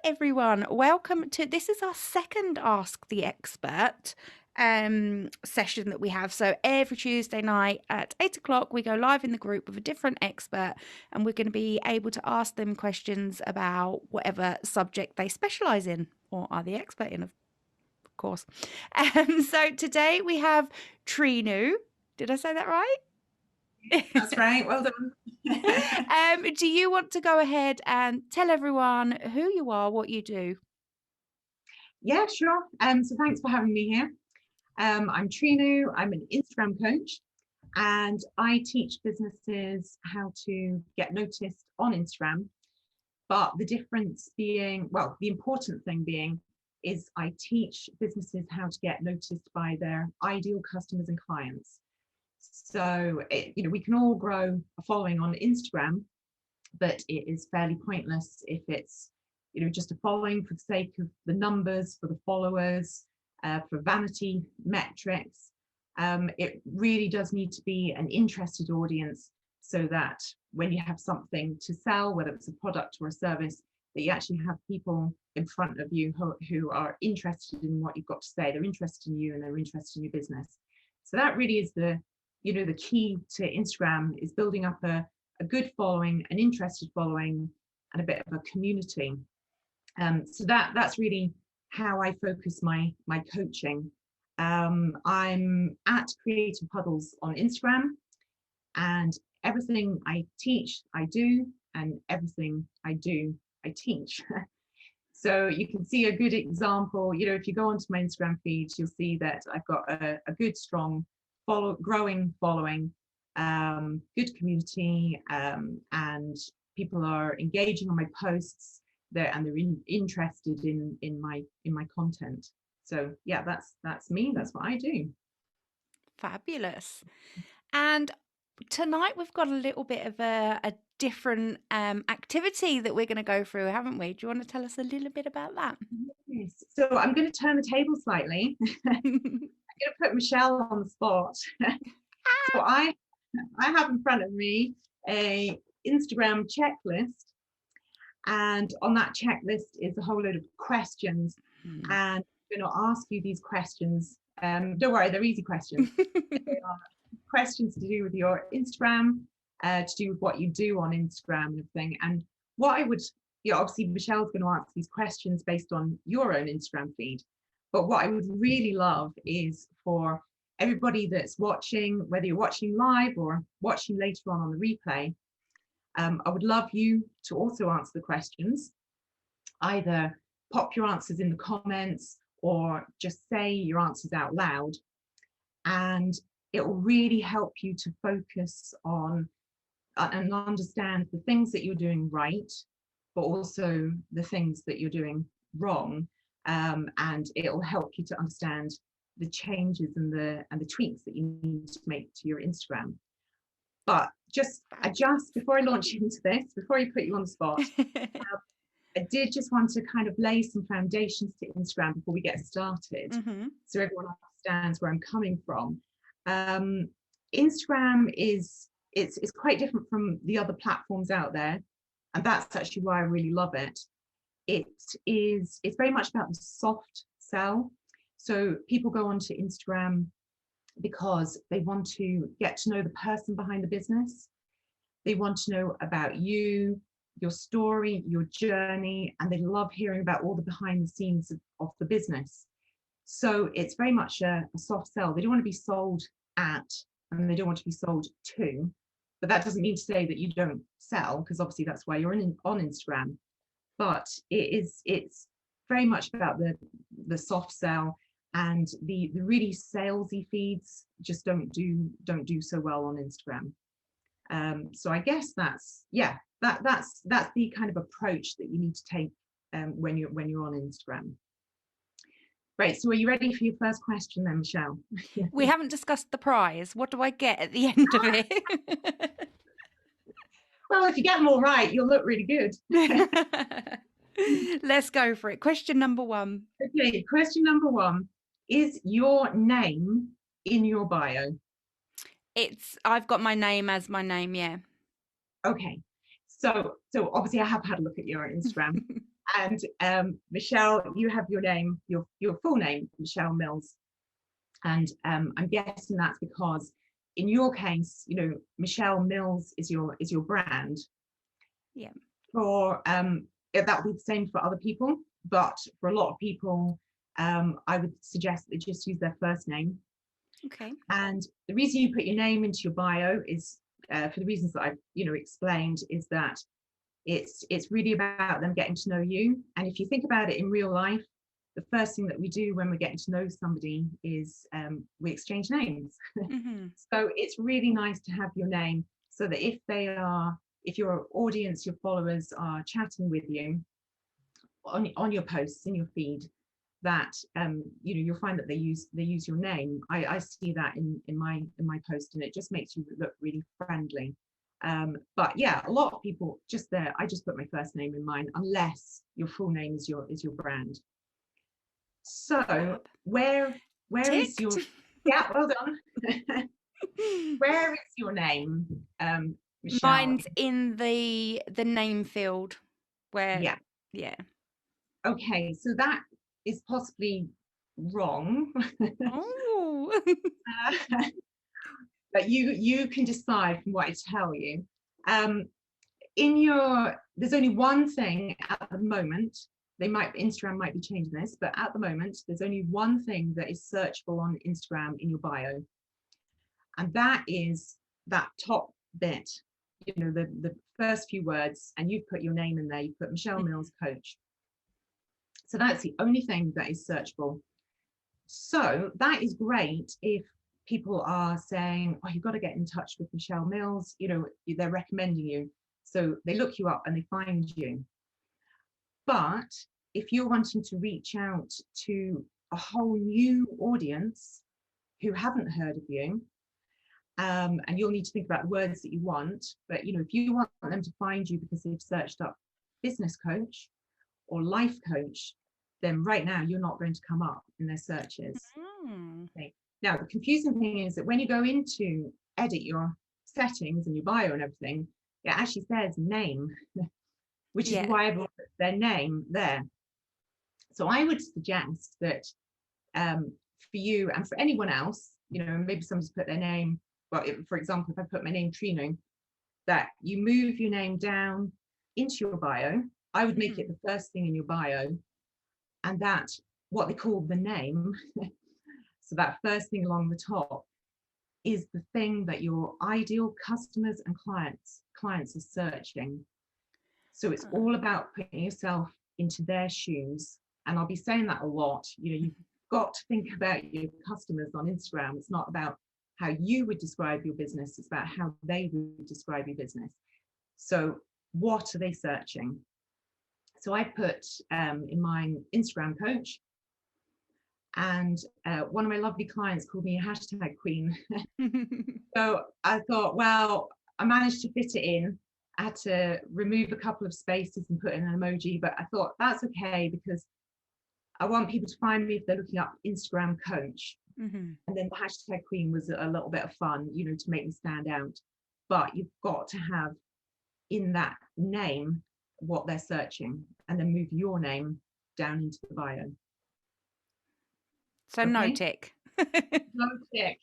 everyone. Welcome to this is our second Ask the Expert session that we have. So every Tuesday night at 8 o'clock, we go live in the group with a different expert, and we're going to be able to ask them questions about whatever subject they specialize in or are the expert in, of course. So today we have Trinu. Did I say that right? That's right. Well done. Do you want to go ahead and tell everyone who you are, what you do? Yeah, sure. So thanks for having me here. I'm Trinu. I'm an Instagram coach, and I teach businesses how to get noticed on Instagram. But the difference being, well, the important thing being, is I teach businesses how to get noticed by their ideal customers and clients. So, we can all grow a following on Instagram, but it is fairly pointless if it's just a following for the sake of the numbers, for the followers, for vanity metrics. It really does need to be an interested audience, so that when you have something to sell, whether it's a product or a service, that you actually have people in front of you who are interested in what you've got to say. They're interested in you and they're interested in your business. So that really is the key to Instagram, is building up a good following, an interested following, and a bit of a community. So that's really how I focus my coaching. I'm at Creative Puddles on Instagram, and everything I teach, I do, and everything I do, I teach. So you can see a good example. If you go onto my Instagram feed, you'll see that I've got a good, strong, growing following, good community, and people are engaging on my posts there, and they're interested in my content. So yeah, that's me. That's what I do. Fabulous. And tonight we've got a little bit of a different activity that we're going to go through, haven't we? Do you want to tell us a little bit about that? Yes. So I'm going to turn the table slightly. I'm going to put Michelle on the spot. So I have in front of me a Instagram checklist, and on that checklist is a whole load of questions, and I'm going to ask you these questions. Don't worry, they're easy questions. They are questions to do with your Instagram, to do with what you do on Instagram and everything. And what I would, obviously Michelle's going to answer these questions based on your own Instagram feed. But what I would really love is for everybody that's watching, whether you're watching live or watching later on the replay, I would love you to also answer the questions. Either pop your answers in the comments or just say your answers out loud. And it will really help you to focus on and understand the things that you're doing right, but also the things that you're doing wrong. And it will help you to understand the changes and the tweaks that you need to make to your Instagram. But just before I launch into this, before I put you on the spot, I did just want to kind of lay some foundations to Instagram before we get started, so everyone understands where I'm coming from. Instagram is quite different from the other platforms out there, and that's actually why I really love it. It's very much about the soft sell. So people go onto Instagram because they want to get to know the person behind the business. They want to know about you, your story, your journey, and they love hearing about all the behind the scenes of the business. So it's very much a soft sell. They don't want to be sold at, and they don't want to be sold to, but that doesn't mean to say that you don't sell, because obviously that's why you're on Instagram. But it's very much about the soft sell, and the really salesy feeds just don't do so well on Instagram. So I guess that's the kind of approach that you need to take when you're on Instagram. Right, so are you ready for your first question then, Michelle? We haven't discussed the prize. What do I get at the end of it? Well, if you get them all right, you'll look really good. Let's go for it. Question number one. Okay, question number one. Is your name in your bio? I've got my name as my name, yeah. Okay, so obviously I have had a look at your Instagram. And Michelle, you have your name, your full name, Michelle Mills. And I'm guessing that's because in your case, Michelle Mills is your brand. Yeah. For that would be the same for other people, but for a lot of people, I would suggest they just use their first name. Okay. And the reason you put your name into your bio is for the reasons that I've explained, is that it's really about them getting to know you. And if you think about it in real life, the first thing that we do when we're getting to know somebody is we exchange names. Mm-hmm. So it's really nice to have your name, so that if your audience, your followers are chatting with you on your posts in your feed, that you'll find that they use your name. I see that in my post, and it just makes you look really friendly. But yeah, a lot of people I just put my first name in mine, unless your full name is your brand. So where is your Ticked. yeah, well done. Where is your name, Michelle? Mine's in the name field where, Yeah. yeah. Okay, so that is possibly wrong. Oh. But you can decide from what I tell you. There's only one thing at the moment. Instagram might be changing this, but at the moment, there's only one thing that is searchable on Instagram in your bio. And that is that top bit, the first few words, and you've put your name in there, you put Michelle Mills Coach. So that's the only thing that is searchable. So that is great if people are saying, oh, you've got to get in touch with Michelle Mills, they're recommending you. So they look you up and they find you. But if you're wanting to reach out to a whole new audience who haven't heard of you, and you'll need to think about the words that you want, but if you want them to find you because they've searched up business coach or life coach, then right now you're not going to come up in their searches. Okay. Now, the confusing thing is that when you go into edit your settings and your bio and everything, it actually says name, which is why everyone puts their name there. So I would suggest that for you and for anyone else, maybe someone's put their name, well, for example, if I put my name Trino, that you move your name down into your bio. I would make it the first thing in your bio, and that what they call the name, so that first thing along the top, is the thing that your ideal customers and clients are searching. So it's all about putting yourself into their shoes. And I'll be saying that a lot. You've got to think about your customers on Instagram. It's not about how you would describe your business, it's about how they would describe your business. So what are they searching? So I put in my Instagram coach, and one of my lovely clients called me a hashtag queen. So I thought, well, I managed to fit it in. I had to remove a couple of spaces and put in an emoji, but I thought that's okay, because I want people to find me if they're looking up Instagram coach. And then the hashtag queen was a little bit of fun, to make me stand out. But you've got to have in that name what they're searching, and then move your name down into the bio. So okay. No tick. No tick.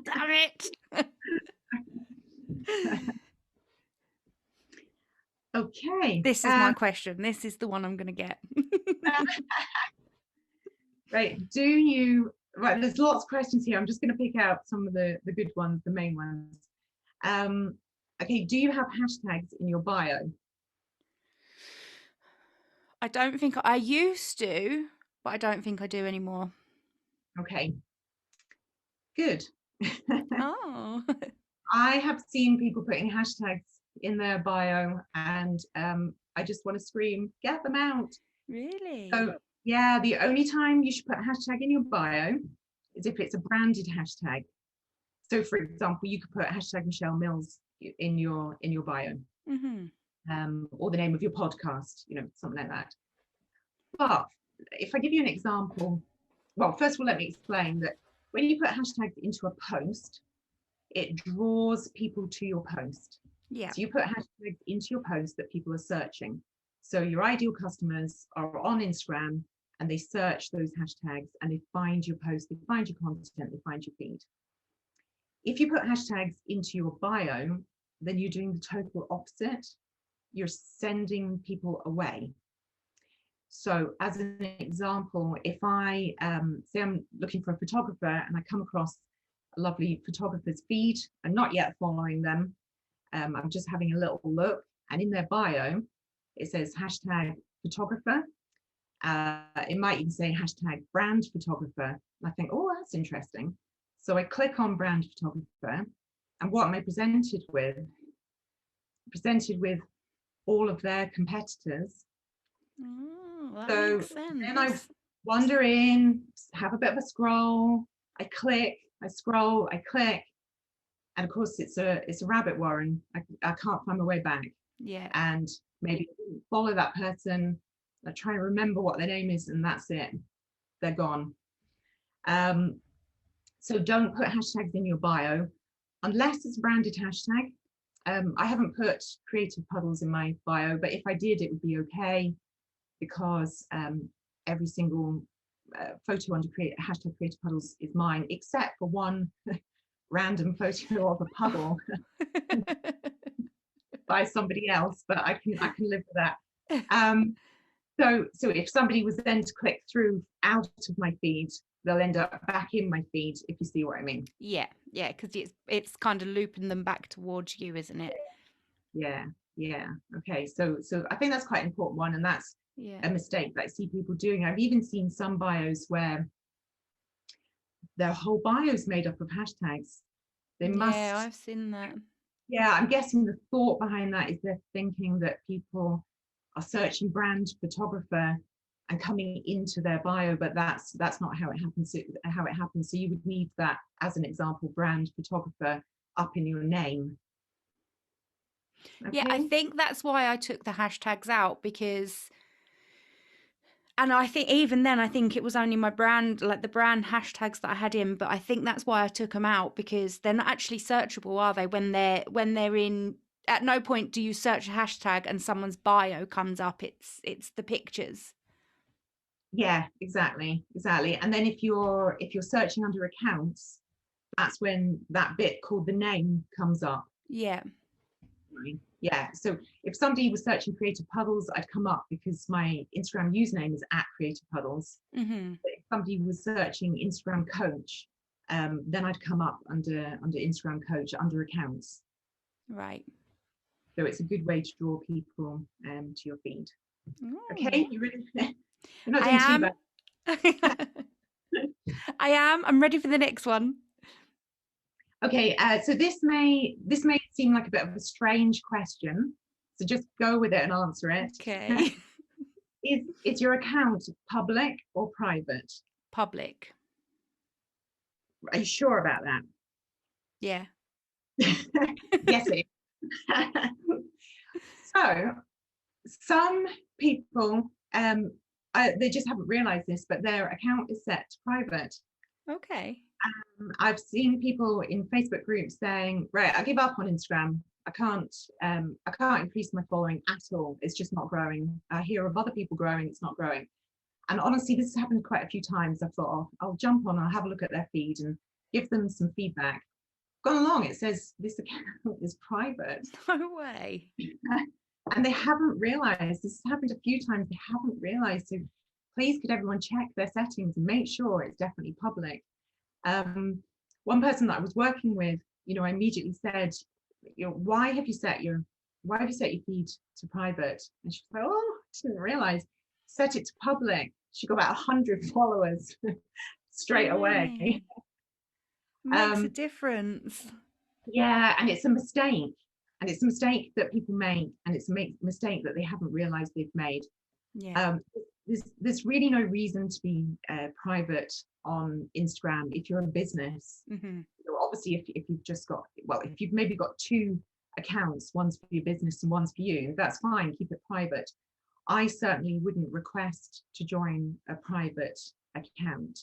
Damn it. Okay. This is my question. This is the one I'm going to get. Right. Right, there's lots of questions here. I'm just going to pick out some of the good ones, the main ones. Okay, do you have hashtags in your bio? I don't think I used to, but I don't think I do anymore. Okay. Good. Oh. I have seen people putting hashtags in their bio, and I just want to scream, get them out. Really? So yeah, the only time you should put a hashtag in your bio is if it's a branded hashtag. So for example, you could put hashtag Michelle Mills in your bio, or the name of your podcast, something like that. But if I give you an example, well, first of all, let me explain that when you put hashtags into a post, it draws people to your post. Yeah. So you put hashtags into your post that people are searching. So your ideal customers are on Instagram and they search those hashtags and they find your post, they find your content, they find your feed. If you put hashtags into your bio, then you're doing the total opposite. You're sending people away. So as an example, if I say I'm looking for a photographer and I come across a lovely photographer's feed, I'm not yet following them. I'm just having a little look, and in their bio, it says hashtag photographer. It might even say hashtag brand photographer. And I think, oh, that's interesting. So I click on brand photographer, and what am I presented with? Presented with all of their competitors. Oh, that So makes sense. then I wander in, have a bit of a scroll. I click, I scroll, I click, and of course it's a rabbit warren. I can't find my way back. Yeah. And maybe follow that person. I try and remember what their name is, and that's it. They're gone. So don't put hashtags in your bio unless it's a branded hashtag. I haven't put creative puddles in my bio, but if I did, it would be okay, because every single photo under hashtag creative puddles is mine, except for one random photo of a puddle by somebody else, but I can live with that. So if somebody was then to click through out of my feed, they'll end up back in my feed, if you see what I mean. Yeah, because it's kind of looping them back towards you, isn't it? Yeah, yeah. Okay, so I think that's quite an important one, and that's a mistake that I see people doing. I've even seen some bios where their whole bio is made up of hashtags. They must. Yeah, I've seen that. Yeah, I'm guessing the thought behind that is they're thinking that people are searching brand photographer and coming into their bio, but that's not how it happens. So you would need that, as an example, brand photographer up in your name. Okay. Yeah, I think that's why I took the hashtags out, because, and I think even then, I think it was only my brand, like the brand hashtags that I had in, but I think that's why I took them out, because they're not actually searchable, are they? When they're in, at no point do you search a hashtag and someone's bio comes up. It's the pictures. Yeah, exactly. And then if you're searching under accounts, that's when that bit called the name comes up. Yeah. Yeah, so if somebody was searching creative puddles, I'd come up because my Instagram username is @creative-puddles. Mm-hmm. But if somebody was searching Instagram coach, then I'd come up under Instagram coach, under accounts. Right. So it's a good way to draw people to your feed. Ooh. Okay, you're not I doing too am. I am. I'm ready for the next one. Okay, so this may seem like a bit of a strange question, so just go with it and answer it. Okay. Is your account public or private? Public. Are you sure about that? Yeah. Yes, it is. So some people, they just haven't realized this, but their account is set to private. Okay. I've seen people in Facebook groups saying, right, I give up on Instagram. I can't increase my following at all. It's just not growing. I hear of other people growing, it's not growing. And honestly, this has happened quite a few times. I thought, oh, I'll jump on, I'll have a look at their feed and give them some feedback. Gone along, it says this account is private. No way. And they haven't realized, this has happened a few times, they haven't realized. So please, could everyone check their settings and make sure it's definitely public. One person that I was working with, I immediately said, why have you set your feed to private? And she was like, oh, I didn't realize. Set it to public. She got about 100 followers straight away. Makes a difference. Yeah, and it's a mistake. And it's a mistake that people make, and it's a mistake that they haven't realized they've made. Yeah. There's really no reason to be private on Instagram if you're a business. Mm-hmm. Obviously, if you've just got, if you've maybe got two accounts, one's for your business and one's for you, that's fine, keep it private. I certainly wouldn't request to join a private account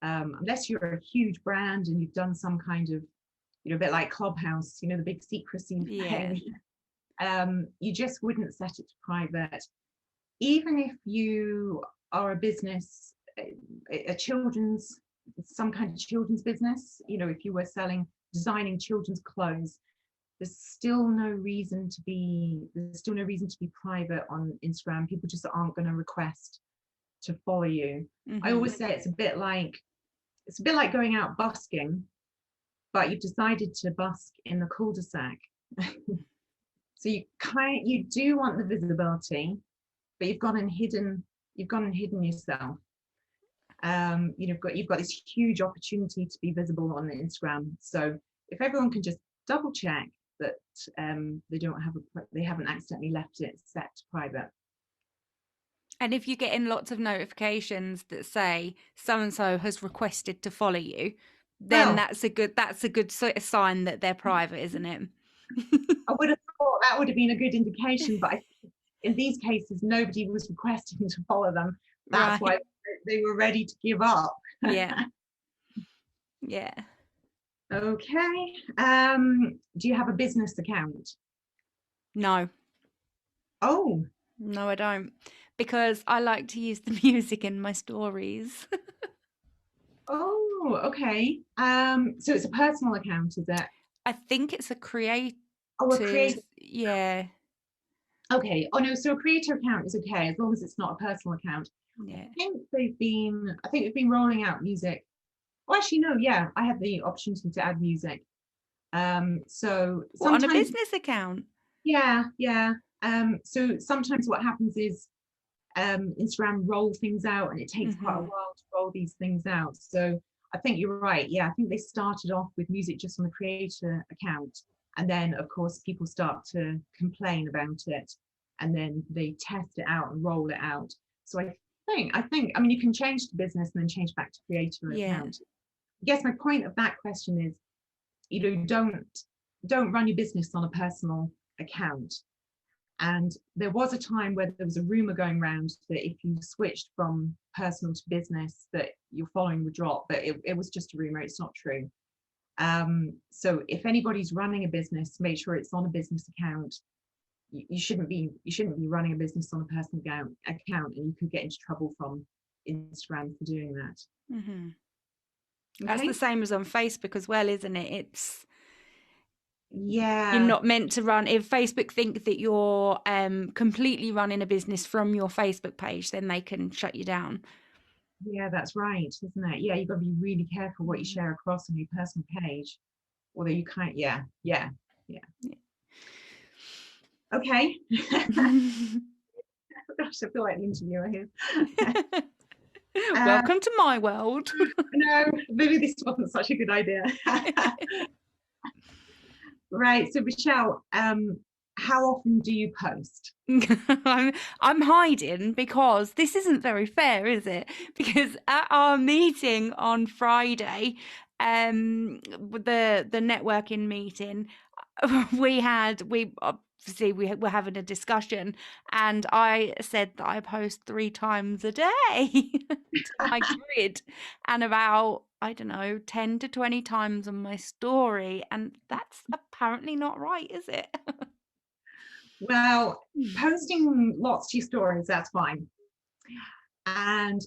unless you're a huge brand and you've done some kind of, a bit like Clubhouse, the big secrecy thing. You just wouldn't set it to private. even if you are a business, a children's, some kind of children's business, you know, if you were designing children's clothes, there's still no reason to be private on Instagram. People just aren't going to request to follow you. I Mm-hmm. always say it's a bit like going out busking, but you've decided to busk in the cul-de-sac. So you do want the visibility, but you've gone and hidden yourself. You've got this huge opportunity to be visible on Instagram. So if everyone can just double check that they haven't accidentally left it set to private. And if you're getting lots of notifications that say so and so has requested to follow you, then Well, that's a good sort of sign that they're private, isn't it? I would have thought that would have been a good indication, but in these cases, nobody was requesting to follow them. That's why Right. they were ready to give up. Yeah. Yeah. Okay. Do you have a business account? No. Oh, No, I don't. Because I like to use the music in my stories. oh, okay. So it's a personal account, is it? I think it's a creator's. Oh, a creator. Yeah. Okay. Oh no, so a creator account is okay as long as it's not a personal account. Yeah. I think we've been rolling out music. Oh, actually, no, yeah, I have the opportunity to add music. So What, on a sometimes, business account? yeah, yeah. So sometimes what happens is Instagram roll things out, and it takes quite a Mm-hmm. while to roll these things out. So I think you're right. Yeah, I think they started off with music just on the creator account, and then of course people start to complain about it, and then they test it out and roll it out. So I mean, you can change to business and then change back to creator Yeah. account. I guess my point of that question is, you know, don't run your business on a personal account. And there was a time where there was a rumor going around that if you switched from personal to business, that your following would drop, but it was just a rumor. It's not true. So if anybody's running a business, make sure it's on a business account. You shouldn't be running a business on a personal account, and you could get into trouble from Instagram for doing that. Mm-hmm. That's the Okay. same as on Facebook as well, isn't it? You're Yeah. not meant to run. If Facebook think that you're completely running a business from your Facebook page, then they can shut you down. Yeah, that's right, isn't it? Yeah, you've got to be really careful what you Mm. share across on your personal page. Although you can't, yeah, yeah, yeah. Yeah. Okay. Gosh, I feel like the interviewer here. Welcome to my world. No, maybe this wasn't such a good idea. Right. So Michelle, how often do you post? I'm hiding because this isn't very fair, is it? Because at our meeting on Friday, the networking meeting, we obviously we were having a discussion, and I said that I post 3 times a day to my grid, and about, I don't know, 10 to 20 times on my story, and that's apparently not right, is it? Well, posting lots to your stories, that's fine. And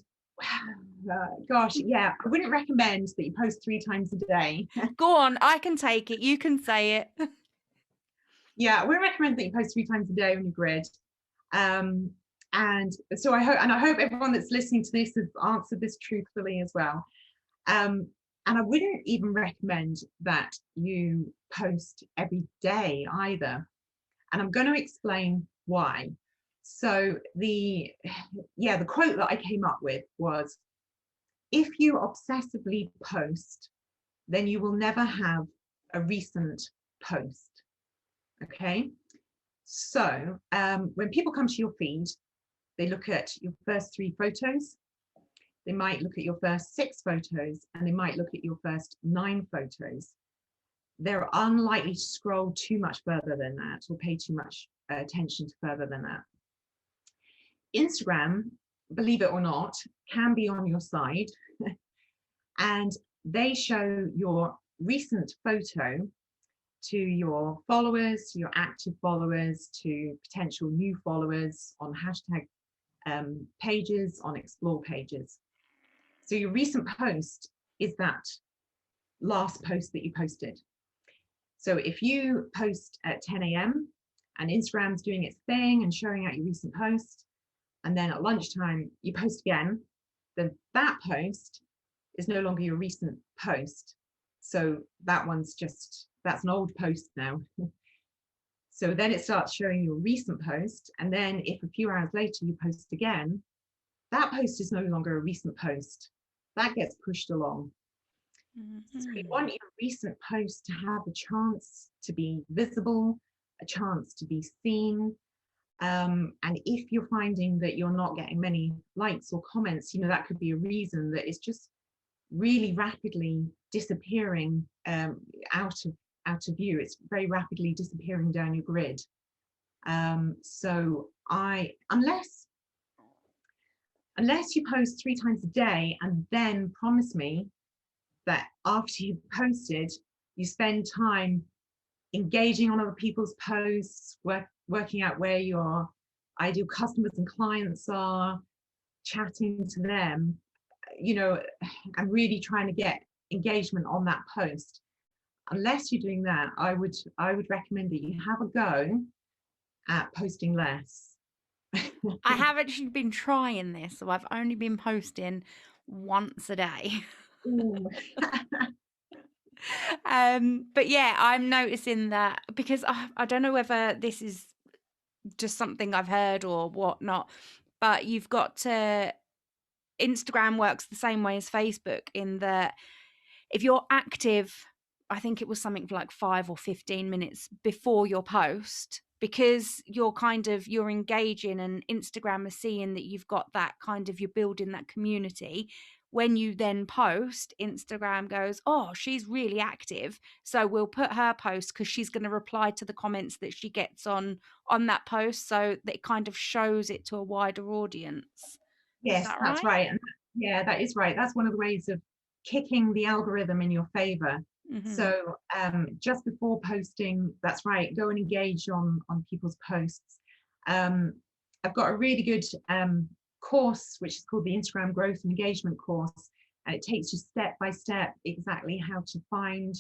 gosh, yeah, I wouldn't recommend that you post 3 times a day. Go on, I can take it. You can say it. Yeah, I wouldn't recommend that you post 3 times a day on your grid. Um, and so I hope everyone that's listening to this has answered this truthfully as well. Um, and I wouldn't even recommend that you post every day either. And I'm going to explain why. So the quote that I came up with was, if you obsessively post, then you will never have a recent post. Okay. So when people come to your feed, they look at your first 3 photos, they might look at your first 6 photos, and they might look at your first 9 photos. They're unlikely to scroll too much further than that or pay too much attention to further than that. Instagram, believe it or not, can be on your side, and they show your recent photo to your followers, to your active followers, to potential new followers on hashtag pages, on explore pages. So your recent post is that last post that you posted. So if you post at 10 a.m. and Instagram's doing its thing and showing out your recent post, and then at lunchtime you post again, then that post is no longer your recent post. So that's an old post now. So then it starts showing your recent post. And then if a few hours later you post again, that post is no longer a recent post. That gets pushed along. So you want your recent post to have a chance to be visible, a chance to be seen. And if you're finding that you're not getting many likes or comments, that could be a reason that it's just really rapidly disappearing out of view. It's very rapidly disappearing down your grid. So unless you post 3 times a day and then promise me that after you've posted, you spend time engaging on other people's posts, working out where your ideal customers and clients are, chatting to them, and really trying to get engagement on that post. Unless you're doing that, I would recommend that you have a go at posting less. I have actually been trying this, so I've only been posting once a day. But yeah, I'm noticing that because I don't know whether this is just something I've heard or whatnot, but you've got to. Instagram works the same way as Facebook in that if you're active, I think it was something like 5 or 15 minutes before your post, because you're engaging and Instagram is seeing that you've got that you're building that community. When you then post, Instagram goes, oh, she's really active, so we'll put her post because she's going to reply to the comments that she gets on that post, so that it kind of shows it to a wider audience. Is Yes, that that's right? right. And yeah, that is right. That's one of the ways of kicking the algorithm in your favor. Mm-hmm. So just before posting, that's right, go and engage on people's posts. I've got a really good course, which is called the Instagram Growth and Engagement course. And it takes you step by step exactly how to find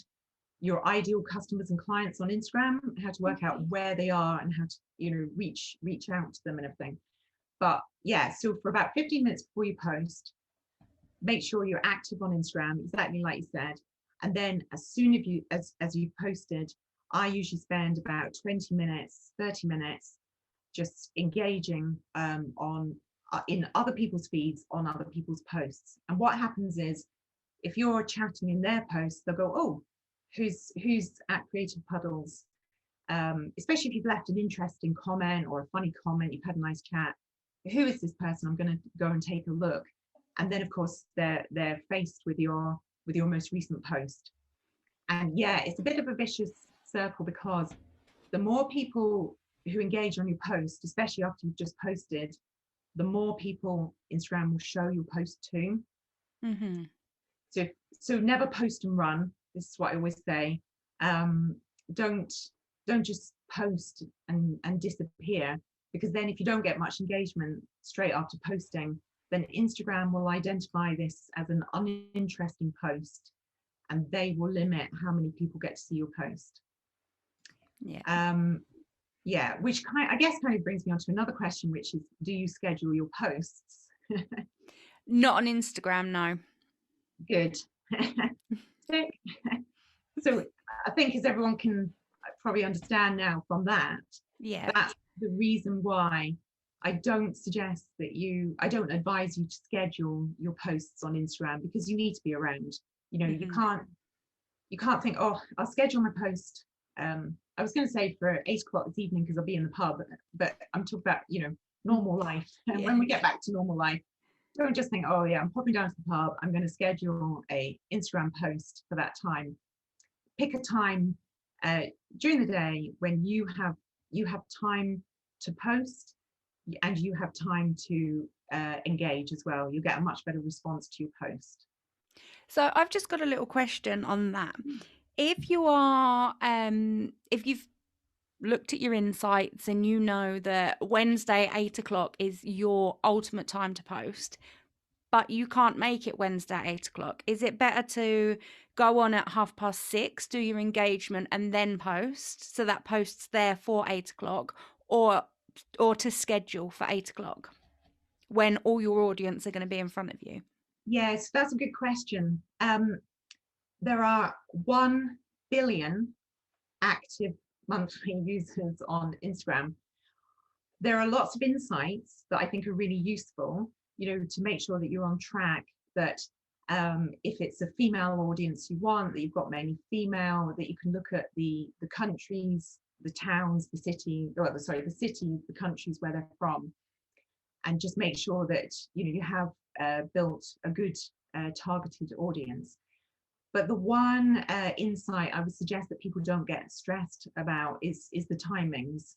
your ideal customers and clients on Instagram, how to work out where they are and how to, reach out to them and everything. But yeah, so for about 15 minutes before you post, make sure you're active on Instagram, exactly like you said. And then as soon as you've posted, I usually spend about 20 minutes, 30 minutes just engaging on in other people's feeds, on other people's posts. And what happens is, if you're chatting in their posts, they'll go, oh, who's at Creative Puddles? Especially if you've left an interesting comment or a funny comment, you've had a nice chat. Who is this person? I'm going to go and take a look. And then of course they're faced with your most recent post. And yeah, it's a bit of a vicious circle, because the more people who engage on your post, especially after you've just posted, the more people Instagram will show your post to. Mm-hmm. So never post and run. This is what I always say. Don't just post and disappear, because then if you don't get much engagement straight after posting, then Instagram will identify this as an uninteresting post, and they will limit how many people get to see your post. Yeah. Which I guess kind of brings me on to another question, which is, do you schedule your posts? Not on Instagram, no. Good. So I think, as everyone can probably understand now from that, Yeah. that's the reason why I don't advise you to schedule your posts on Instagram, because you need to be around. You can't think, oh, I'll schedule my post. I was going to say for 8 o'clock this evening because I'll be in the pub, but I'm talking about, normal life. And when we get back to normal life, don't just think, oh yeah, I'm popping down to the pub, I'm going to schedule a Instagram post for that time. Pick a time during the day when you have time to post, and you have time to engage as well. You'll get a much better response to your post. So I've just got a little question on that. If you are, if you've looked at your insights and you know that Wednesday 8 o'clock is your ultimate time to post, but you can't make it Wednesday at 8 o'clock, is it better to go on at 6:30, do your engagement, and then post, so that post's there for 8 o'clock, or to schedule for 8 o'clock when all your audience are going to be in front of you? Yes, that's a good question. There are 1 billion active monthly users on Instagram. There are lots of insights that I think are really useful, to make sure that you're on track, that if it's a female audience you want, that you've got mainly female, that you can look at the countries, the towns, the city, or sorry, the cities, the countries where they're from, and just make sure that you have built a good targeted audience. But the one insight I would suggest that people don't get stressed about is the timings,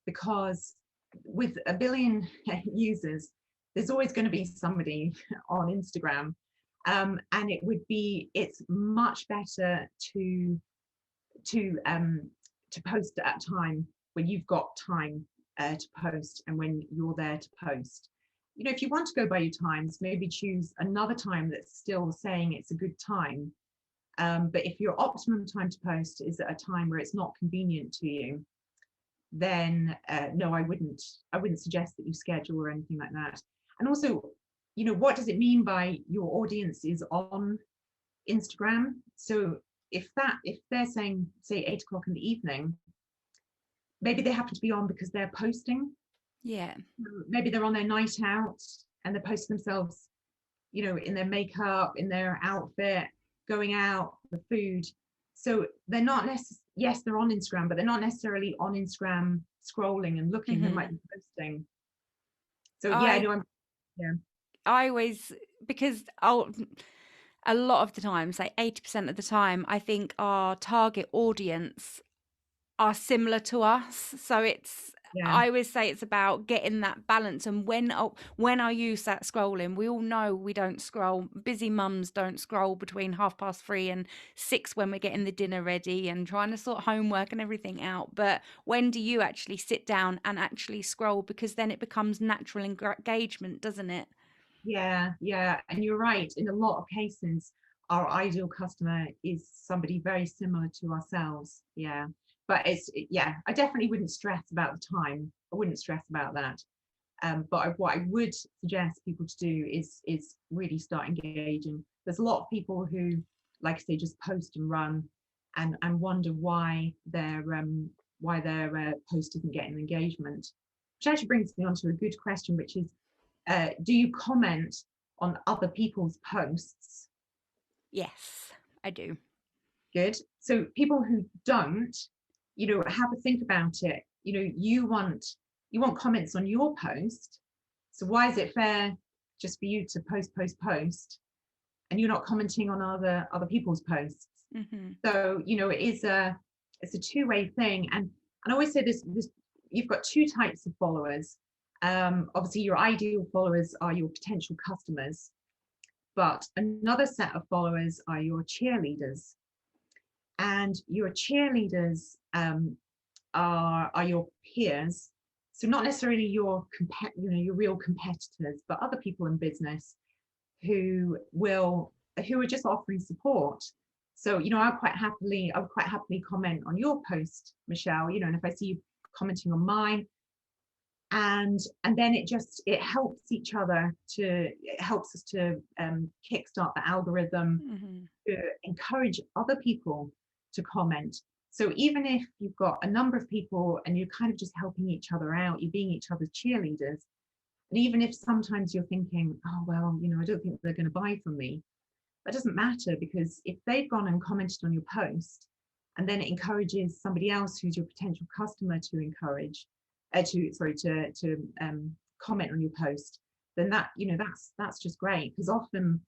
because with 1 billion users, there's always going to be somebody on Instagram, and it's much better to post at a time when you've got time to post, and when you're there to post. If you want to go by your times, maybe choose another time that's still saying it's a good time. But if your optimum time to post is at a time where it's not convenient to you, then no, I wouldn't suggest that you schedule or anything like that. And also, what does it mean by your audience is on Instagram? So if they're saying, say, 8 o'clock in the evening, maybe they happen to be on because they're posting. Yeah. Maybe they're on their night out and they're posting themselves, in their makeup, in their outfit, going out, the food. So they're not necessarily, yes, they're on Instagram, but they're not necessarily on Instagram scrolling and looking. They might be posting. So yeah, I no, yeah. I always, because a lot of the time, say 80% of the time, I think our target audience are similar to us. So Yeah. I always say it's about getting that balance. And when I use that scrolling, we all know we don't scroll. Busy mums don't scroll between 3:30 and 6 when we're getting the dinner ready and trying to sort homework and everything out. But when do you actually sit down and actually scroll? Because then it becomes natural engagement, doesn't it? Yeah, and you're right. In a lot of cases, our ideal customer is somebody very similar to ourselves. Yeah, but yeah, I definitely wouldn't stress about the time. I wouldn't stress about that. But what I would suggest people to do is really start engaging. There's a lot of people who, like I say, just post and run, and wonder why their post isn't getting engagement. Which actually brings me on to a good question, which is, do you comment on other people's posts? Yes, I do. Good. So people who don't, have a think about it. You want comments on your post. So why is it fair just for you to post, and you're not commenting on other people's posts? Hmm. So it's a two-way thing. And I always say this, you've got two types of followers. Obviously, your ideal followers are your potential customers, but another set of followers are your cheerleaders. And your cheerleaders are your peers. So not necessarily your real competitors, but other people in business who are just offering support. So I would quite happily comment on your post, Michelle. And if I see you commenting on mine, and then it helps each other it helps us to kickstart the algorithm, Hmm. to encourage other people to comment. So even if you've got a number of people and you're kind of just helping each other out, you're being each other's cheerleaders, and even if sometimes you're thinking, oh well, I don't think they're going to buy from me, that doesn't matter, because if they've gone and commented on your post, and then it encourages somebody else who's your potential customer to encourage to comment on your post, then that's just great. Because often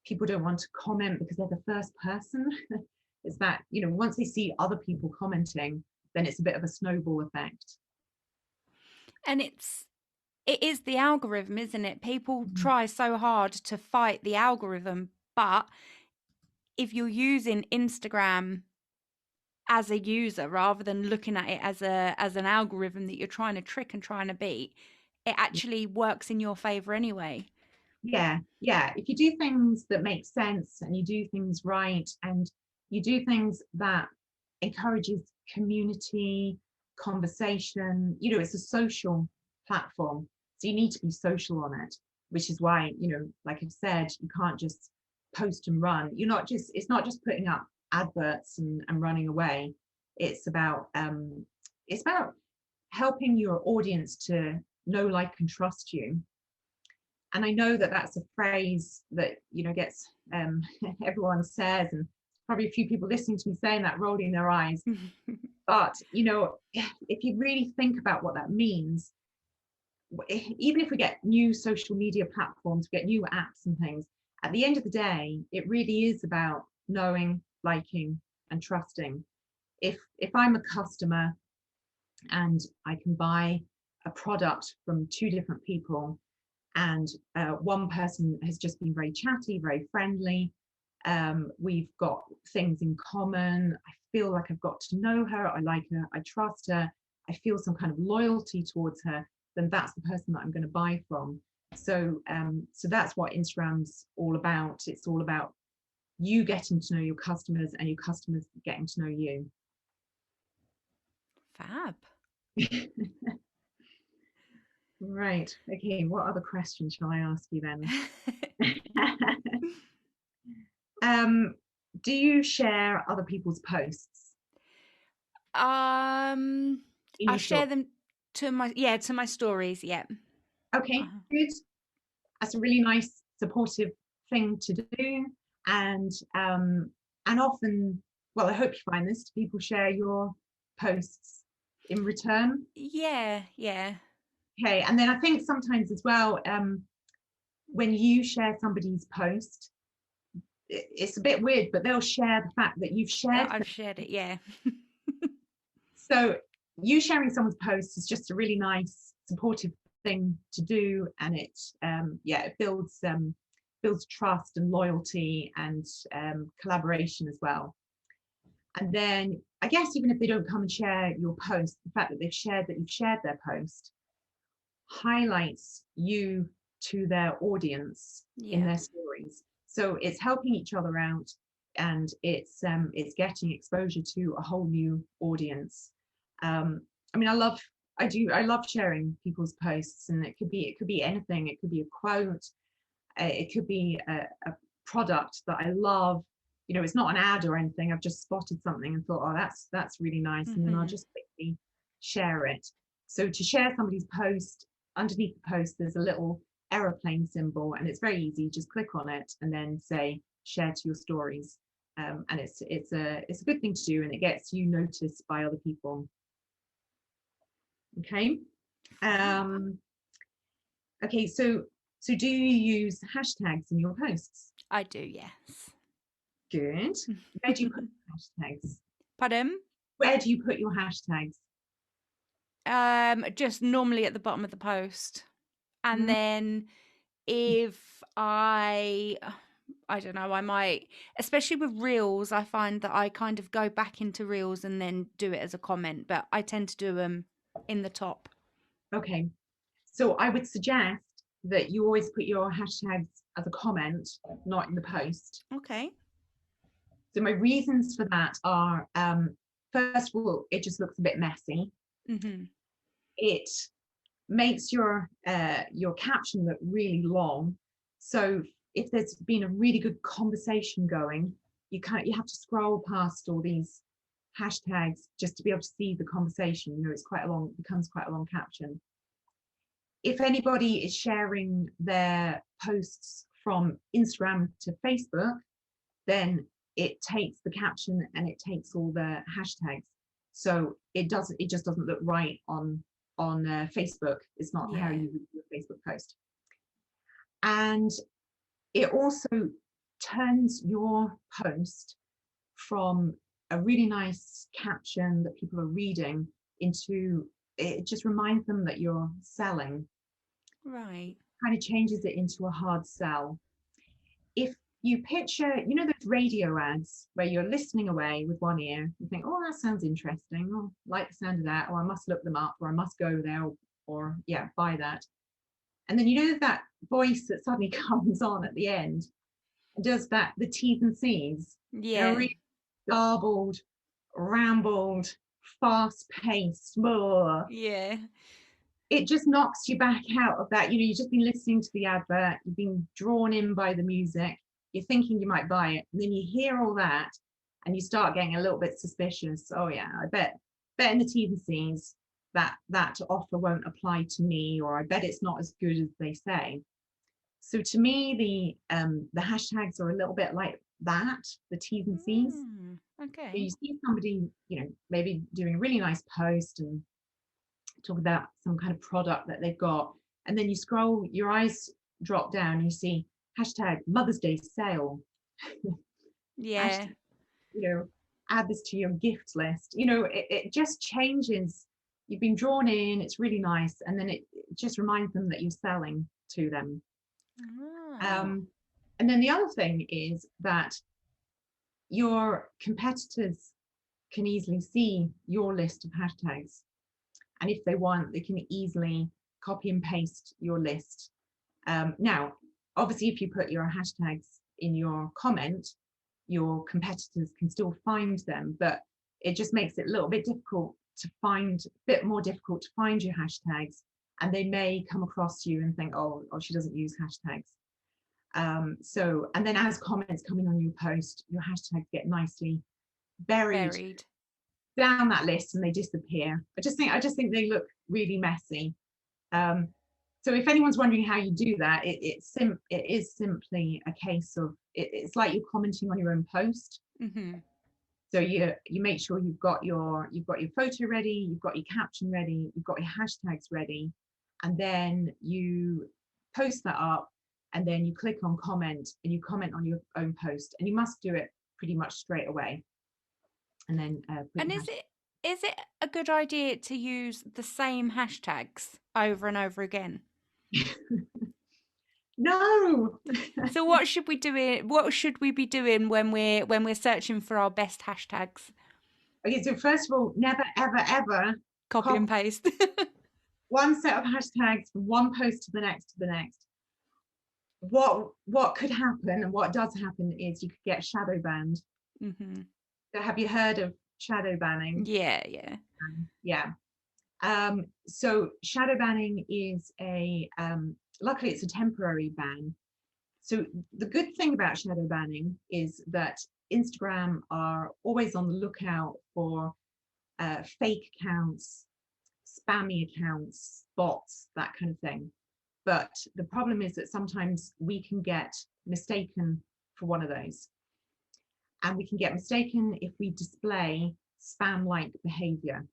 people don't want to comment because they're the first person. It's that, once they see other people commenting, then it's a bit of a snowball effect. And it is the algorithm, isn't it? People Mhm. try so hard to fight the algorithm, but if you're using Instagram as a user, rather than looking at it as an algorithm that you're trying to trick and trying to beat. It actually works in your favor anyway. Yeah. If you do things that make sense and you do things right and you do things that encourages community, conversation, it's a social platform. So you need to be social on it, which is why, like I've said, you can't just post and run. It's not just putting up adverts and running away. It's about helping your audience to know, like, and trust you. And I know that that's a phrase that gets everyone says, and probably a few people listening to me saying that, rolling their eyes. But if you really think about what that means, even if we get new social media platforms, we get new apps and things, at the end of the day, it really is about knowing, liking, and trusting. If I'm a customer and I can buy a product from two different people, and one person has just been very chatty, very friendly. We've got things in common. I feel like I've got to know her. I like her. I trust her. I feel some kind of loyalty towards her. Then that's the person that I'm going to buy from. So that's what Instagram's all about. It's all about you getting to know your customers and your customers getting to know you. Fab. Right. Okay. What other questions shall I ask you then? Do you share other people's posts um, in I your share story? them to my stories. Yeah. Okay, Uh-huh. good. That's a really nice, supportive thing to do. And often, well, I hope you find this, do people share your posts in return? Yeah, yeah. Okay, and then I think sometimes as well, when you share somebody's post, it's a bit weird, but they'll share the fact that you've shared I've them. shared it. Yeah. So you sharing someone's post is just a really nice, supportive thing to do, and it builds trust and loyalty and collaboration as well. And then I guess even if they don't come and share your post, the fact that you've shared their post highlights you to their audience in Yeah. their stories. So it's helping each other out, and it's getting exposure to a whole new audience. I mean, I love sharing people's posts, and it could be anything. It could be a quote, it could be a product that I love. It's not an ad or anything. I've just spotted something and thought, oh, that's really nice, and then I'll Mm-hmm. just quickly share it. So to share somebody's post, underneath the post, there's a little aeroplane symbol, and it's very easy. Just click on it and then say share to your stories. And it's a good thing to do, and it gets you noticed by other people. Okay. Fab. Okay. So do you use hashtags in your posts? I do. Yes. Good. Where do you put hashtags? Pardon? Where do you put your hashtags? Just normally at the bottom of the post, and Mm, then if I don't know, I might, especially with reels, I find that I kind of go back into reels and then do it as a comment, but I tend to do them in the top. okay. So I would suggest that you always put your hashtags as a comment, not in the post. Okay. So my reasons for that are, first of all, it just looks a bit messy. Mm-hmm. It makes your caption look really long. So if there's been a really good conversation going, you have to scroll past all these hashtags just to be able to see the conversation. Becomes quite a long caption. If anybody is sharing their posts from Instagram to Facebook, then it takes the caption and it takes all the hashtags. So it just doesn't look right on Facebook. It's not how Yeah. you would do a Facebook post. And it also turns your post from a really nice caption that people are reading into, it just reminds them that you're selling, Right. kind of changes it into a hard sell. If you picture, those radio ads where you're listening away with one ear. You think, oh, that sounds interesting. Oh, like the sound of that. Or I must look them up, or I must go there, or yeah, buy that. And then that voice that suddenly comes on at the end and does that, the T's and C's, Yeah. really garbled, rambled, fast paced. Yeah. It just knocks you back out of that. You've just been listening to the advert, you've been drawn in by the music, you're thinking you might buy it, and then you hear all that and you start getting a little bit suspicious. Oh yeah, I bet in the T's and C's that offer won't apply to me, or I bet it's not as good as they say. So to me, the hashtags are a little bit like that, the T's and C's. So Okay. you see somebody, maybe doing a really nice post and talk about some kind of product that they've got, and then you scroll, your eyes drop down, and you see hashtag Mother's Day sale, Yeah. hashtag, add this to your gift list. It just changes. You've been drawn in, it's really nice, and then it just reminds them that you're selling to them. Ah. And then the other thing is that your competitors can easily see your list of hashtags. And if they want, they can easily copy and paste your list. Now, obviously, if you put your hashtags in your comment, your competitors can still find them, but it just makes it a little bit difficult to find, a bit more difficult to find your hashtags. And they may come across you and think, oh, she doesn't use hashtags. And then as comments come in on your post, your hashtags get nicely buried Buried. down that list and they disappear. I just think they look really messy. So if anyone's wondering how you do that, it is simply a case of it's like you're commenting on your own post. So you make sure you've got your photo ready, you've got your caption ready, you've got your hashtags ready, and then you post that up, and then you click on comment and you comment on your own post, and you must do it pretty much straight away. And then put And your is it a good idea to use the same hashtags over and over again? No. So what should we do? What should we be doing when we're searching for our best hashtags? Okay, so first of all, never ever ever Copy and paste. one set of hashtags from one post to the next to the next. What could happen, and what does happen, is you could get shadow banned. So have you heard of shadow banning? Yeah, yeah. Yeah. So shadow banning is luckily it's a temporary ban. So the good thing about shadow banning is that Instagram are always on the lookout for fake accounts, spammy accounts, bots, that kind of thing. But the problem is that sometimes we can get mistaken for one of those. And we can get mistaken if we display spam-like behavior.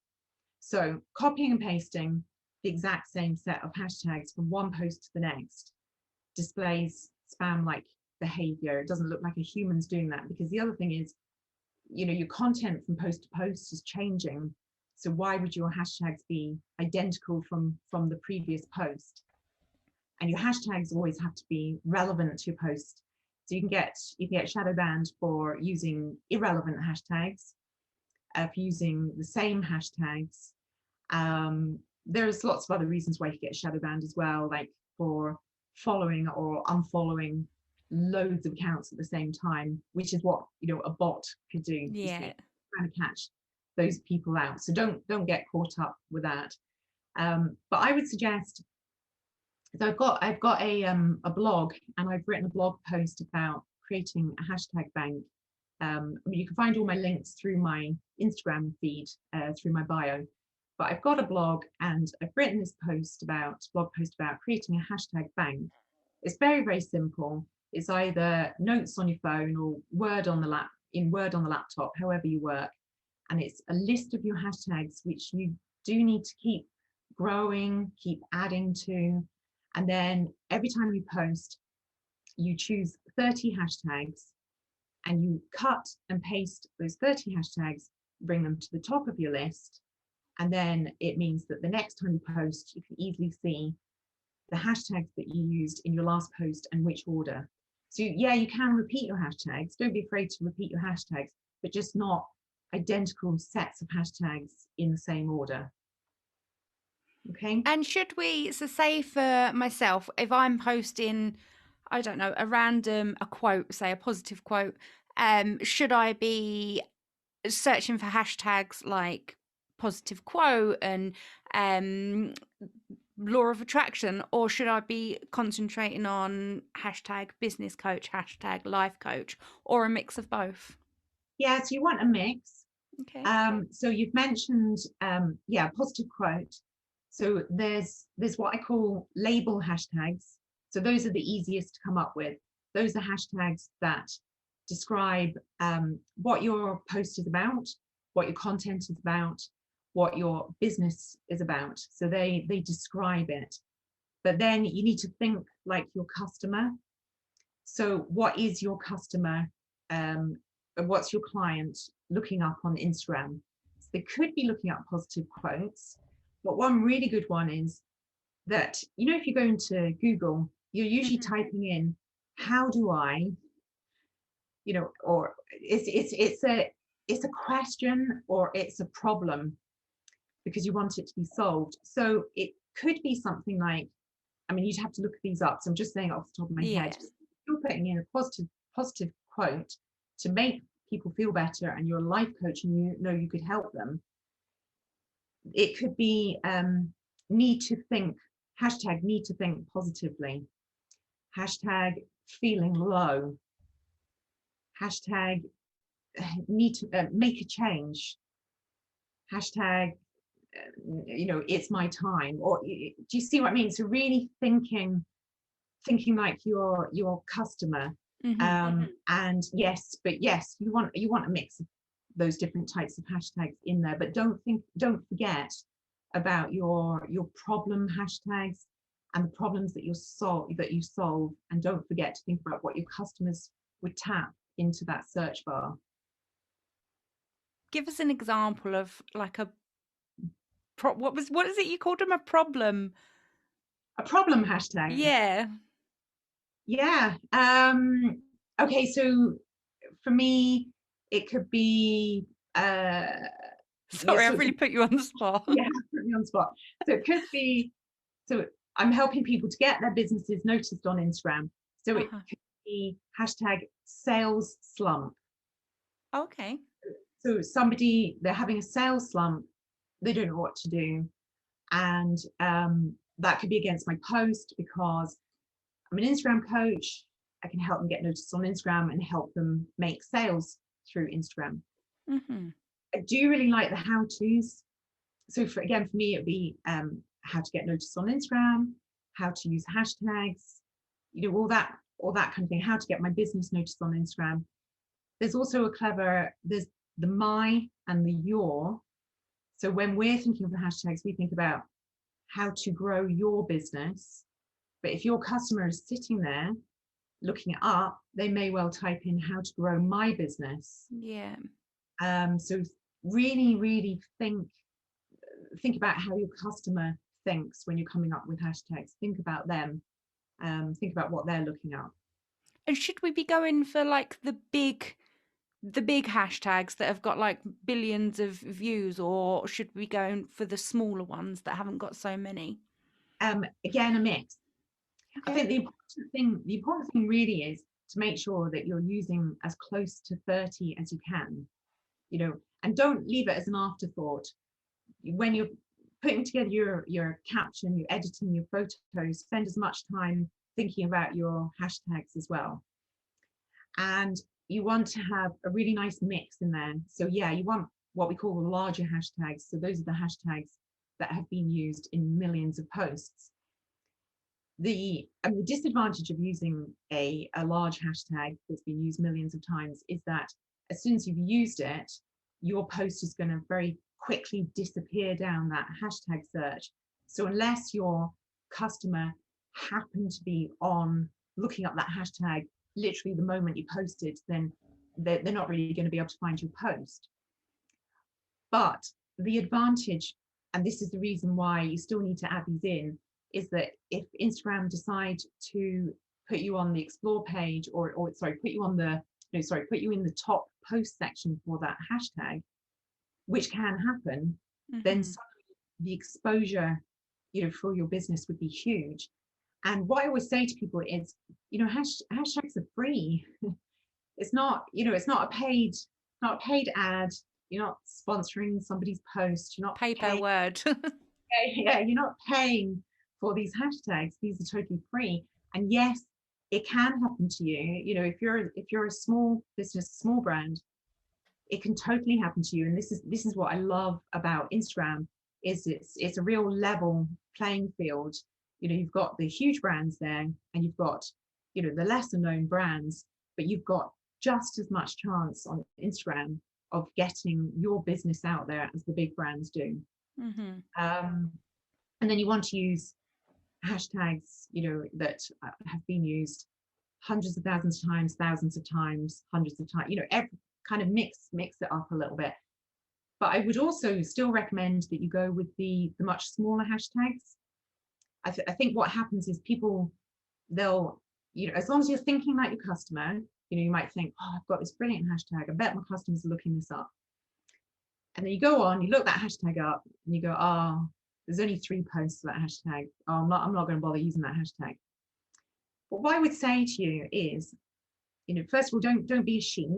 So copying and pasting the exact same set of hashtags from one post to the next displays spam-like behavior. It doesn't look like a human's doing that, because the other thing is, your content from post to post is changing. So why would your hashtags be identical from the previous post? And your hashtags always have to be relevant to your post. So you can get shadow banned for using irrelevant hashtags, for using the same hashtags. There's lots of other reasons why you get shadow banned as well, like for following or unfollowing loads of accounts at the same time, which is what a bot could do. Yeah. Trying to catch those people out. So don't get caught up with that. But I would suggest, so I've got a blog, and I've written a blog post about creating a hashtag bank. You can find all my links through my Instagram feed, through my bio. But I've got a blog, and I've written this blog post about creating a hashtag bank. It's very, very simple. It's either notes on your phone or Word on the laptop, however you work. And it's a list of your hashtags, which you do need to keep growing, keep adding to. And then every time you post, you choose 30 hashtags, and you cut and paste those 30 hashtags, bring them to the top of your list. And then it means that the next time you post, you can easily see the hashtags that you used in your last post and which order. So yeah, you can repeat your hashtags. Don't be afraid to repeat your hashtags, but just not identical sets of hashtags in the same order. Okay. And should we, so say for myself, if I'm posting, I don't know, a quote, say a positive quote, should I be searching for hashtags like positive quote and law of attraction, or should I be concentrating on hashtag business coach, hashtag life coach, or a mix of both? Yeah, so you want a mix. Okay. So you've mentioned, yeah, positive quote. So there's what I call label hashtags. So those are the easiest to come up with. Those are hashtags that describe what your post is about, what your content is about, what your business is about. So they describe it. But then you need to think like your customer. So what is your customer? What's your client looking up on Instagram? So they could be looking up positive quotes, but one really good one is that, you know, if you go into Google, you're usually Mhm. typing in, how do I, you know, or it's a question or it's a problem because you want it to be solved. So it could be something like, I mean, you'd have to look these up. So I'm just saying it off the top of my Yeah. head. You're putting in a positive quote to make people feel better, and you're a life coach, and you know you could help them. It could be need to think, hashtag need to think positively, hashtag feeling low, hashtag need to make a change, hashtag you know, it's my time. Or do you see what I mean? So really thinking like your customer. Hmm. And yes, but yes, you want a mix of those different types of hashtags in there, but don't forget about your problem hashtags and the problems that you solve, and don't forget to think about what your customers would tap into that search bar. Give us an example of like a what is it you called them, a problem? A problem hashtag. Yeah. Yeah. Okay, so for me, it could be yeah, Sorry, so I've it's really put you on the spot. yeah, put me on the spot. So it could be, so I'm helping people to get their businesses noticed on Instagram. So it Uh-huh. could be hashtag sales slump. Okay. So somebody, they're having a sales slump, they don't know what to do. And that could be against my post because I'm an Instagram coach. I can help them get noticed on Instagram and help them make sales through Instagram. Hmm. I do really like the how-tos. So for me, it'd be how to get noticed on Instagram, how to use hashtags, you know, all that kind of thing, how to get my business noticed on Instagram. There's also there's the my and the your. So when we're thinking of the hashtags, we think about how to grow your business. But if your customer is sitting there looking it up, they may well type in how to grow my business. Yeah. So really, really think about how your customer thinks when you're coming up with hashtags. Think about them. Think about what they're looking up. And should we be going for like the big hashtags that have got like billions of views, or should we be going for the smaller ones that haven't got so many? Again, a mix. I Okay. think the important thing really is to make sure that you're using as close to 30 as you can, you know, and don't leave it as an afterthought. When you're putting together your caption, you're editing your photos, spend as much time thinking about your hashtags as well. And you want to have a really nice mix in there. So yeah, you want what we call the larger hashtags. So those are the hashtags that have been used in millions of posts. The disadvantage of using a large hashtag that's been used millions of times is that as soon as you've used it, your post is going to very quickly disappear down that hashtag search. So unless your customer happened to be on looking up that hashtag literally the moment you posted, then they're not really going to be able to find your post. But the advantage, and this is the reason why you still need to add these in, is that if Instagram decide to put you on the explore page, or sorry, put you on the, no, sorry, put you in the top post section for that hashtag, which can happen, then Mm-hmm. suddenly the exposure, for your business would be huge. And what I always say to people is, hashtags are free. It's not, it's not a paid ad. You're not sponsoring somebody's post. You're not Pay per paying. word. Yeah, you're not paying for these hashtags. These are totally free. And yes, it can happen to you. If you're a small business, small brand, it can totally happen to you. And this is what I love about Instagram, is it's a real level playing field. You've got the huge brands there, and you've got, the lesser known brands, but you've got just as much chance on Instagram of getting your business out there as the big brands do. Mm-hmm. um, and then you want to use hashtags, that have been used hundreds of thousands of times, hundreds of times, every kind of mix it up a little bit. But I would also still recommend that you go with the much smaller hashtags. I think what happens is people, they'll, as long as you're thinking like your customer, you might think, oh, I've got this brilliant hashtag, I bet my customers are looking this up. And then you go on, you look that hashtag up, and you go, oh, there's only 3 posts for that hashtag. Oh, I'm not going to bother using that hashtag. But what I would say to you is, first of all, don't be a sheep.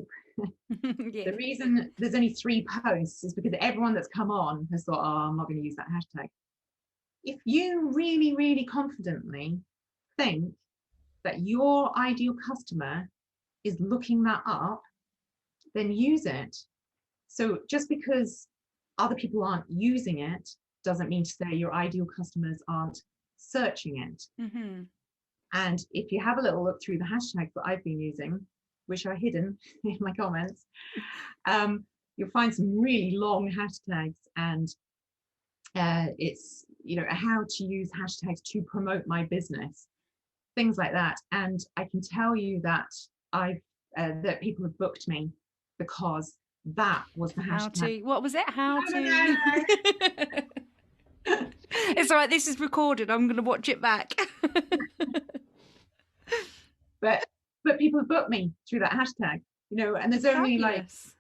Yeah. The reason there's only 3 posts is because everyone that's come on has thought, oh, I'm not going to use that hashtag. If you really, really confidently think that your ideal customer is looking that up, then use it. So just because other people aren't using it doesn't mean to say your ideal customers aren't searching it. Mm-hmm. And if you have a little look through the hashtags that I've been using, which are hidden in my comments, you'll find some really long hashtags, and it's, how to use hashtags to promote my business, things like that. And I can tell you that that people have booked me because that was the How hashtag. to, what was it? How No, no, to. no. It's all right. This is recorded. I'm going to watch it back. but people have booked me through that hashtag, and there's only like, Fabulous.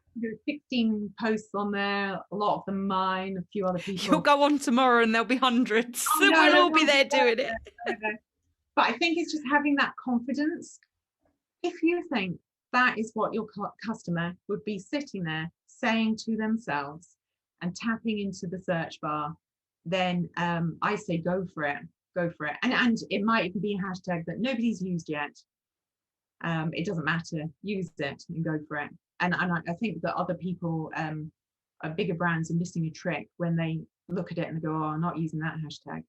16 posts on there, a lot of them mine, a few other You'll people. go on tomorrow and there'll be hundreds. Oh no, We'll no, all be no, there no, doing it. no, no. But I think it's just having that confidence. If you think that is what your customer would be sitting there saying to themselves and tapping into the search bar, then I say go for it. Go for it. And it might even be a hashtag that nobody's used yet. It doesn't matter. Use it and go for it. And I think that other people, bigger brands, are missing a trick when they look at it and go, oh, I'm not using that hashtag.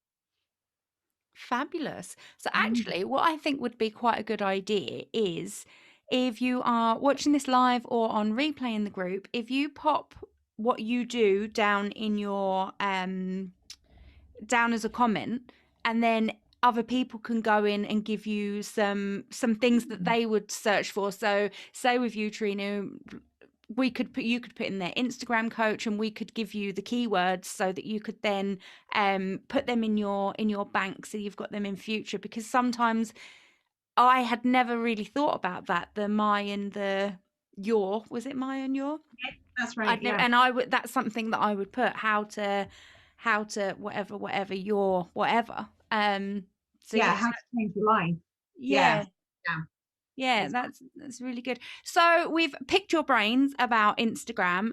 Fabulous. So actually, what I think would be quite a good idea is, if you are watching this live or on replay in the group, if you pop what you do down in your down as a comment, and then other people can go in and give you some things that they would search for. So say with you, Trina, you could put in their Instagram coach, and we could give you the keywords so that you could then put them in your bank, so you've got them in future. Because sometimes I had never really thought about that, the my and the your, was it my and your? That's right. Yeah. And I would, that's something that I would put, how to whatever your whatever. So Yeah. yes, How to change your life. Yeah. yeah. Yeah. Yeah, Exactly. that's really good. So we've picked your brains about Instagram.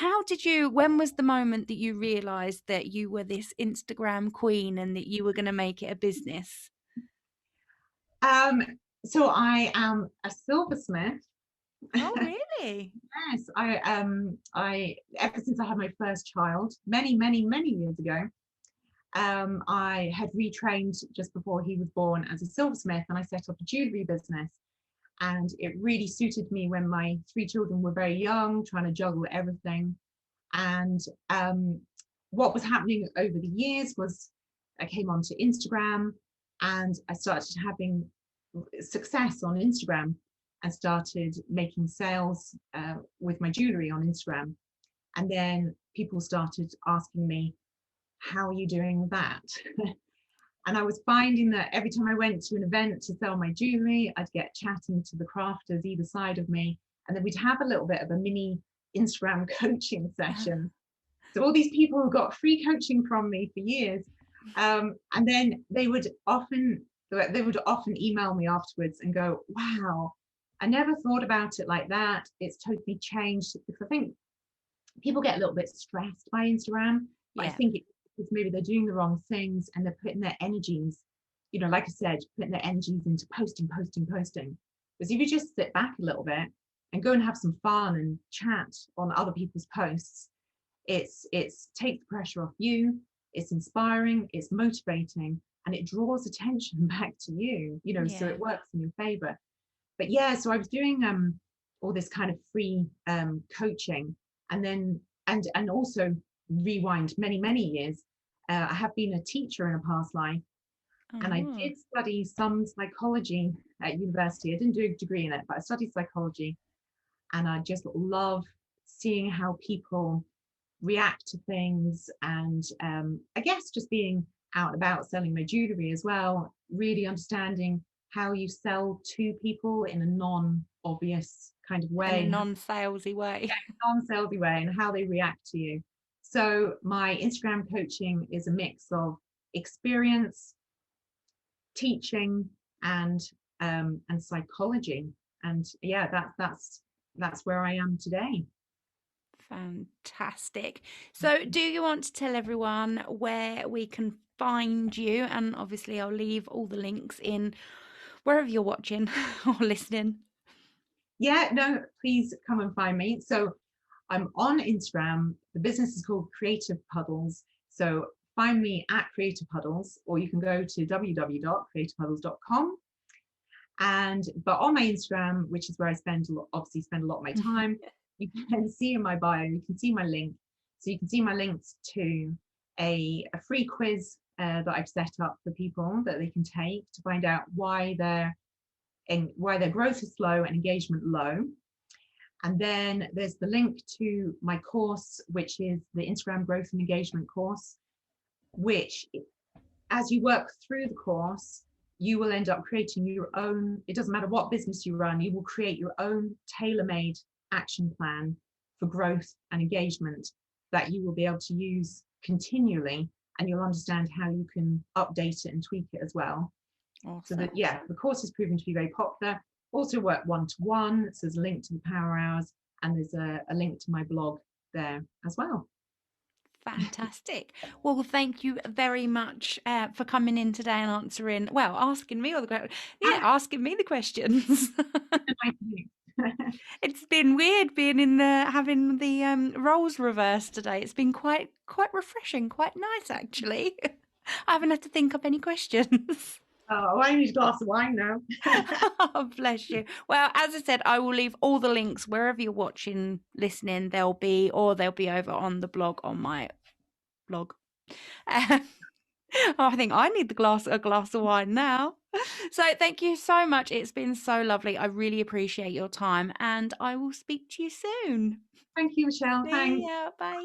When was the moment that you realized that you were this Instagram queen and that you were going to make it a business? Um, so I am a silversmith. Oh, really? Yes, I ever since I had my first child, many, many, many years ago, I had retrained just before he was born as a silversmith, and I set up a jewelry business. And it really suited me when my 3 children were very young, trying to juggle everything. And what was happening over the years was I came onto Instagram, and I started having success on Instagram, and started making sales with my jewelry on Instagram. And then people started asking me, how are you doing that? And I was finding that every time I went to an event to sell my jewelry, I'd get chatting to the crafters either side of me. And then we'd have a little bit of a mini Instagram coaching session. So all these people who got free coaching from me for years, and then they would often email me afterwards and go, "Wow, I never thought about it like that. It's totally changed." Because I think people get a little bit stressed by Instagram, but I Yeah. think it's because maybe they're doing the wrong things and they're putting their energies, like I said, putting their energies into posting, posting, posting. Because if you just sit back a little bit and go and have some fun and chat on other people's posts, it's takes the pressure off you, it's inspiring, it's motivating, and it draws attention back to you, so Yeah. it works in your favor. But yeah, so I was doing all this kind of free coaching, and then and also rewind many years. I have been a teacher in a past life, and I Oh. did study some psychology at university. I didn't do a degree in it, but I studied psychology, and I just love seeing how people react to things, and I guess just being out and about selling my jewelry as well, really understanding how you sell to people in a non-obvious kind of In way, a and non-salesy way. non-salesy way, and how they react to you. So my Instagram coaching is a mix of experience, teaching, and psychology. And yeah, that's where I am today. Fantastic. So, do you want to tell everyone where we can find you? And obviously, I'll leave all the links in wherever you're watching or listening. Yeah, no, please come and find me. So I'm on Instagram. The business is called Creative Puddles. So find me at Creative Puddles, or you can go to www.creativepuddles.com. And but on my Instagram, which is where I obviously spend a lot of my time, you can see in my bio, you can see my link. So you can see my links to a free quiz that I've set up for people that they can take to find out why their growth is slow and engagement low. And then there's the link to my course, which is the Instagram growth and engagement course, which, as you work through the course, you will end up creating your own, it doesn't matter what business you run, you will create your own tailor-made action plan for growth and engagement that you will be able to use continually, and you'll understand how you can update it and tweak it as well. So that, Awesome. yeah, the course is proven to be very popular. Also work one-to-one. So there's a link to the Power Hours, and there's a link to my blog there as well. Fantastic. Well, thank you very much for coming in today and asking me all the questions. Yeah, Ah, asking me the questions. thank you. It's been weird being in having the roles reversed today. It's been quite refreshing, quite nice actually. I haven't had to think up any questions. Oh, I need a glass of wine now. Oh, bless you. Well, as I said, I will leave all the links wherever you're watching, listening. They'll be over on the blog on my blog. Um, I think I need a glass of wine now. So thank you so much. It's been so lovely. I really appreciate your time, and I will speak to you soon. Thank you, Michelle. See Thanks. ya. Bye.